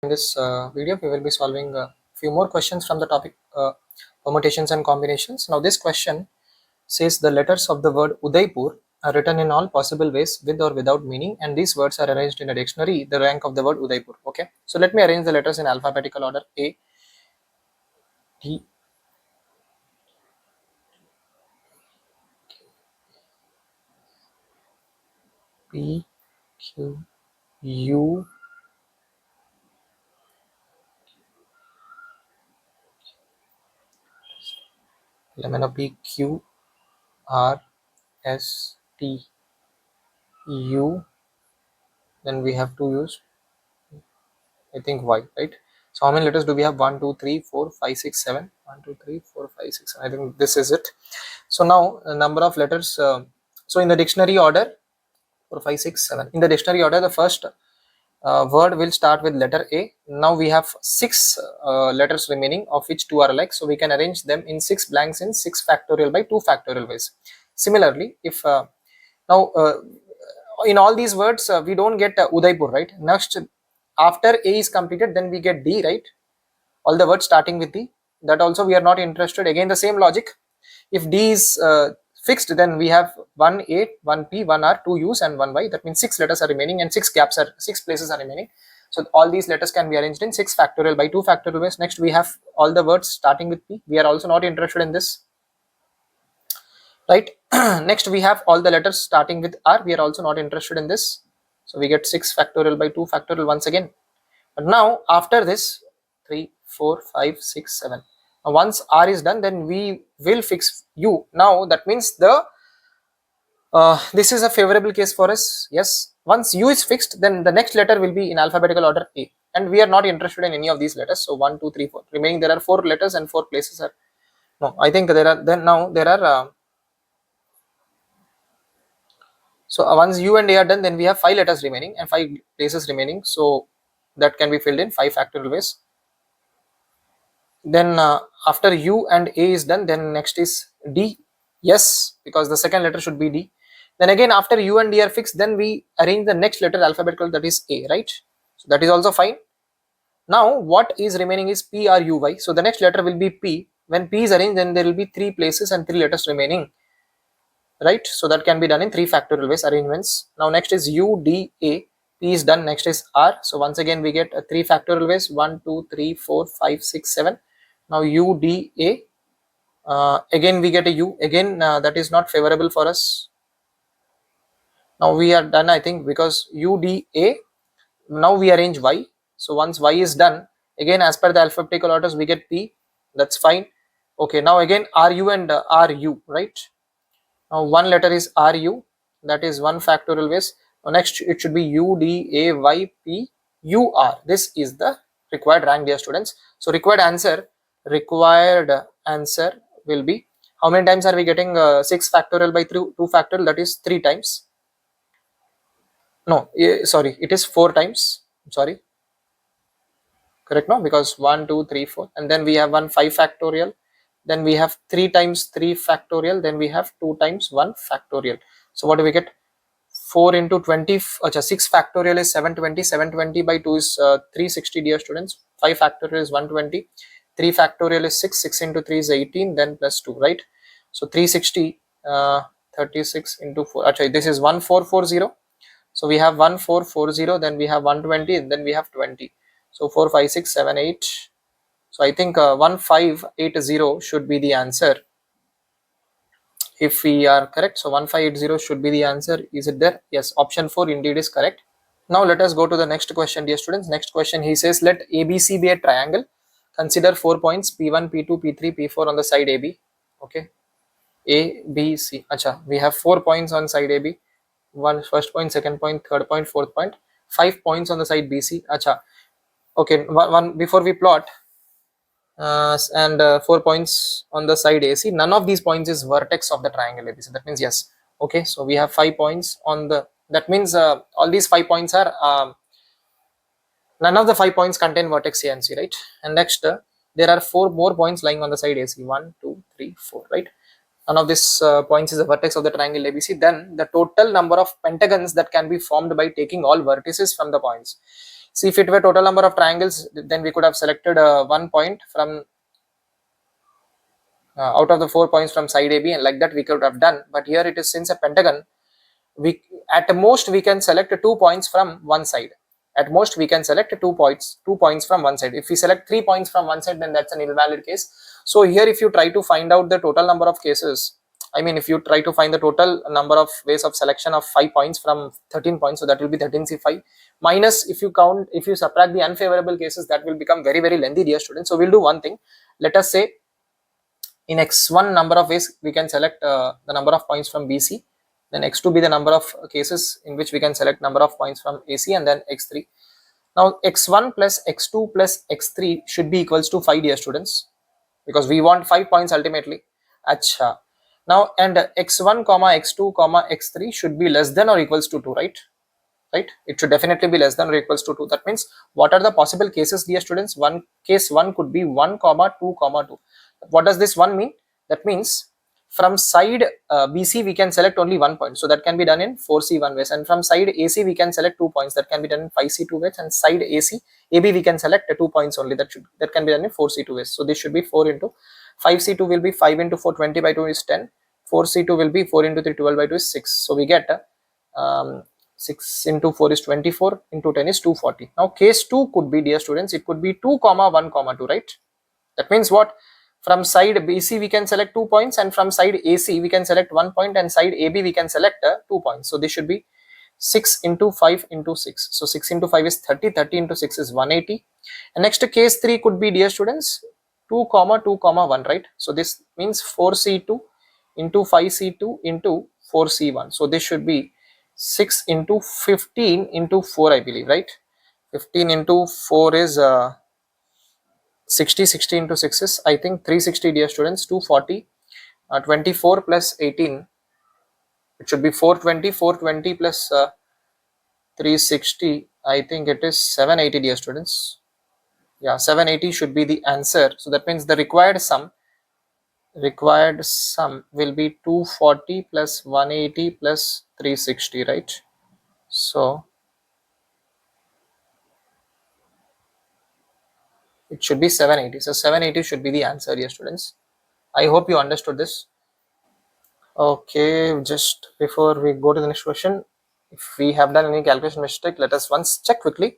In this video, we will be solving a few more questions from the topic permutations and combinations. Now, this question says the letters of the word Udaipur are written in all possible ways with or without meaning, and these words are arranged in a dictionary, the rank of the word Udaipur. Okay, so let me arrange the letters in alphabetical order: A, D, P, Q, U, P, Q, R, S, T, U. Then we have to use, I think, Y, right? So how many letters do we have? 1, 2, 3, 4, 5, 6, 7. 1, 2, 3, 4, 5, 6. I think this is it. So now the number of letters. So in the dictionary order, 4, 5, 6, 7. In the dictionary order, the first word will start with letter A. Now we have 6 letters remaining, of which 2 are alike. So we can arrange them in 6 blanks in 6 factorial by 2 factorial ways. Similarly, if now in all these words we don't get Udaipur, right? Next, after A is completed, then we get D, right? All the words starting with D, that also we are not interested. Again, the same logic. If D is fixed, then we have 1 A, 1 P, 1 R, 2 U's and 1 Y. That means 6 letters are remaining and 6 places are remaining. So all these letters can be arranged in 6 factorial by 2 factorial ways. Next, we have all the words starting with P. We are also not interested in this, right? Next, we have all the letters starting with R. We are also not interested in this. So we get 6 factorial by 2 factorial once again. But now after this, 3, 4, 5, 6, 7. Now once R is done, then we will fix U. Now that means the this is a favorable case for us. Yes, once U is fixed, then the next letter will be in alphabetical order A, and we are not interested in any of these letters. So 1, 2, 3, 4. Remaining there are 4 letters and 4 places are. No, I think there are. Then now there are. So once U and A are done, then we have 5 letters remaining and 5 places remaining. So that can be filled in 5 factorial ways. Then after U and A is done, then next is D. Yes, because the second letter should be D. Then again, after U and D are fixed, then we arrange the next letter alphabetical, that is A, right? So that is also fine. Now what is remaining is P, R, U, Y. So the next letter will be P. When P is arranged, then there will be 3 places and 3 letters remaining, right? So that can be done in 3 factorial ways arrangements. Now next is U, D, A. P is done. Next is R. So once again we get 3 factorial ways: 1, 2, 3, 4, 5, 6, 7. Now U, D, A. Again we get a U. Again that is not favorable for us. Now we are done, I think, because U, D, A. Now we arrange Y. So once Y is done, again as per the alphabetical orders we get P. That's fine. Okay, now again RU and RU, right? Now one letter is RU, that is 1 factorial ways. Now next it should be U, D, A, Y, P, U, R. This is the required rank, dear students. So required answer will be, how many times are we getting 6 factorial by 2 factorial? That is 3 times. No, sorry, it is 4 times. Sorry, correct? No, because 1, 2, 3, 4, and then we have 1 5 factorial. Then we have 3 times 3 factorial. Then we have 2 times 1 factorial. So what do we get? 4 into 20. 6 factorial is 720. 720 by 2 is 360, dear students. 5 factorial is 120. 3 factorial is 6. 6 into 3 is 18. Then plus 2, right? So 360, 36 into 4. Actually, this is 1440. So we have 1440. Then we have 120. And then we have 20. So 4, 5, 6, 7, 8. So I think 1580 should be the answer, if we are correct. So 1580 should be the answer. Is it there? Yes, option 4 indeed is correct. Now let us go to the next question, dear students. Next question, he says, let ABC be a triangle. Consider 4 points P1, P2, P3, P4 on the side AB. Okay, A, B, C. Acha, we have 4 points on side AB. First point, second point, third point, fourth point. 5 points on the side BC. Acha. Okay, one before we plot. And 4 points on the side AC. None of these points is vertex of the triangle ABC. That means yes. Okay, so we have 5 points on the. That means all these 5 points are none of the 5 points contain vertex A and C, right? And next there are 4 more points lying on the side AC. 1, 2, 3, 4, right? None of these points is a vertex of the triangle ABC. Then the total number of pentagons that can be formed by taking all vertices from the points. See, if it were total number of triangles, then we could have selected 1 point from out of the 4 points from side AB, and like that we could have done. But here it is, since a pentagon, we at most we can select 2 points from one side. At most we can select 2 points from one side. If we select 3 points from one side, then that's an invalid case. So here, if you try to find out the total number of cases, I mean, if you try to find the total number of ways of selection of 5 points from 13 points, so that will be 13C5 minus, if you subtract the unfavorable cases, that will become very, very lengthy, dear students. So we'll do one thing. Let us say in x1 number of ways we can select the number of points from BC, then x2 be the number of cases in which we can select number of points from AC, and then x3. Now x1 plus x2 plus x3 should be equals to 5, dear students, because we want 5 points ultimately. Acha. Now, and x1 comma x2 comma x3 should be less than or equals to 2, right? Right, it should definitely be less than or equals to 2. That means, what are the possible cases, dear students? Case 1 could be 1 comma 2 comma 2. What does this one mean? That means from side BC we can select only 1 point, so that can be done in 4C1 ways, and from side AC we can select 2 points, that can be done in 5C2 ways, and side AB we can select 2 points only, that can be done in 4C2 ways. So this should be 4 into 5C2 will be 5 into 4, 20 by 2 is 10. 4C2 will be 4 into 3, 12 by 2 is 6. So we get 6 into 4 is 24, into 10 is 240. Now case 2 could be, dear students, it could be 2 comma 1 comma 2, right? That means what? From side BC we can select 2 points, and from side AC we can select 1 point, and side AB we can select 2 points. So this should be 6 into 5 into 6. So 6 into 5 is 30, 30 into 6 is 180. And next case 3 could be, dear students, 2 comma 2 comma 1, right? So this means 4C2 into 5C2 into 4C1. So this should be 6 into 15 into 4, I believe, right? 15 into 4 is 60, 60 into 6 is, I think, 360, dear students, 240, 24 plus 18, it should be 420, 420 plus 360, I think it is 780, dear students. Yeah, 780 should be the answer. So that means the required sum will be 240 plus 180 plus 360, right? So it should be 780. So 780 should be the answer, dear students. I hope you understood this. Okay, just before we go to the next question, if we have done any calculation mistake, let us once check quickly.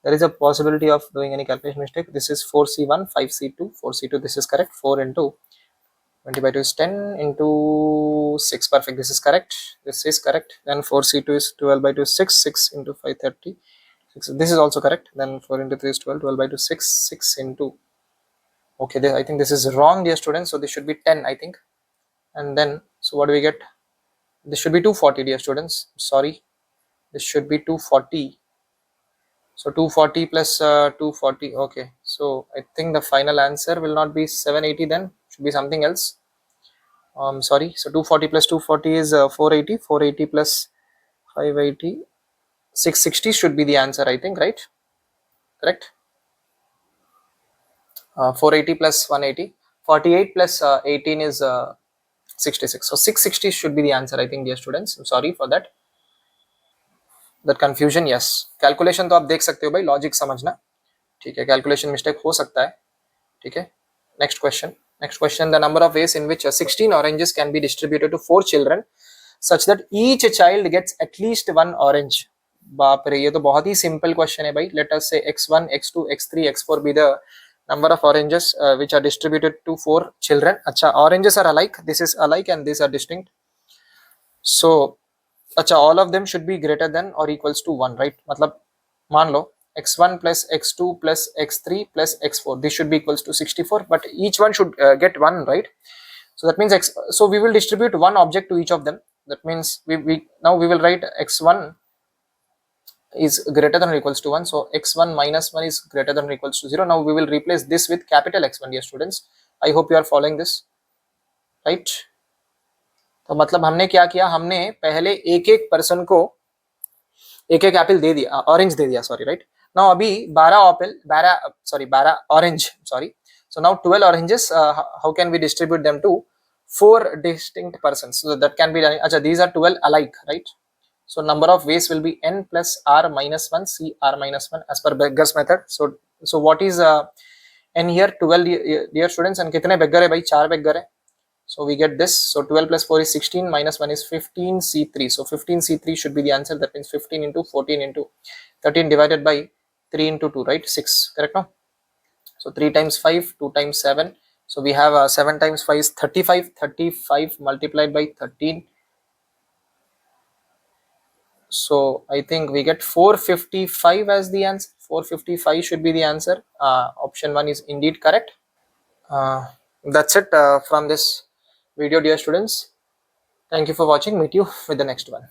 There is a possibility of doing any calculation mistake. This is 4C1, 5C2, 4C2, this is correct. 4 into 20 by 2 is 10 into 6, perfect, this is correct. This is correct. Then 4C2 is 12 by 2 is 6, 6 into 5, 30. This is also correct. Then 4 into 3 is 12, 12 by 2 is 6, 6 into, okay, I think this is wrong, dear students. So this should be 10, I think. And then, so what do we get? This should be 240, dear students. Sorry, this should be 240. So 240 plus 240. Okay, so I think the final answer will not be 780, then should be something else. Sorry, so 240 plus 240 is 480. 480 plus 580, 660 should be the answer, I think, right? Correct. 480 plus 180, 48 plus 18 is 66. So 660 should be the answer, I think, dear students. I'm sorry for that confusion. Yes, calculation तो आप देख सकते हो भाई, logic समझना, ठीक है, calculation mistake हो सकता है, ठीक है. Next question, the number of ways in which 16 oranges can be distributed to 4 children such that each child gets at least 1 orange. बाप रे, ये तो बहुत ही सिंपल क्वेश्चन है भाई. Let us say x1, x2, x3, x4 be the number of oranges which are distributed to 4 children. अच्छा, oranges are alike, this is alike and these are distinct. So अच्छा, all of them should be greater than or equals to 1, right? मतलब मान लो x1 plus x2 plus x3 plus x4, this should be equals to 64, but each one should get 1, right? So that means so we will distribute one object to each of them. That means now we will write x1 is greater than or equals to 1, so x1 minus 1 is greater than or equals to 0. Now we will replace this with capital X1, dear students. I hope you are following this, right? तो मतलब हमने क्या किया, हमने पहले एक एक person को एक एक एप्पल दे दिया, ऑरेंज दे दिया, सॉरी, राइट. नाउ अभी 12 orange, sorry. So now 12 oranges, how can we distribute them to 4 distinct persons? So that can be done. Acha, these are 12 alike, right? So number of ways will be n plus r minus 1 c r minus 1 as per Beggars method. So what is n here? 12 dear students, and कितने beggar है भाई? 4 beggar है. So we get this. So 12 plus 4 is 16, minus 1 is 15 c3. So 15 c3 should be the answer. That means 15 into 14 into 13 divided by 3 into 2, right? 6, correct now? So 3 times 5, 2 times 7. So we have 7 times 5 is 35. 35 multiplied by 13. So I think we get 455 as the answer. 455 should be the answer. Option 1 is indeed correct. That's it from this video, dear students. Thank you for watching. Meet you with the next one.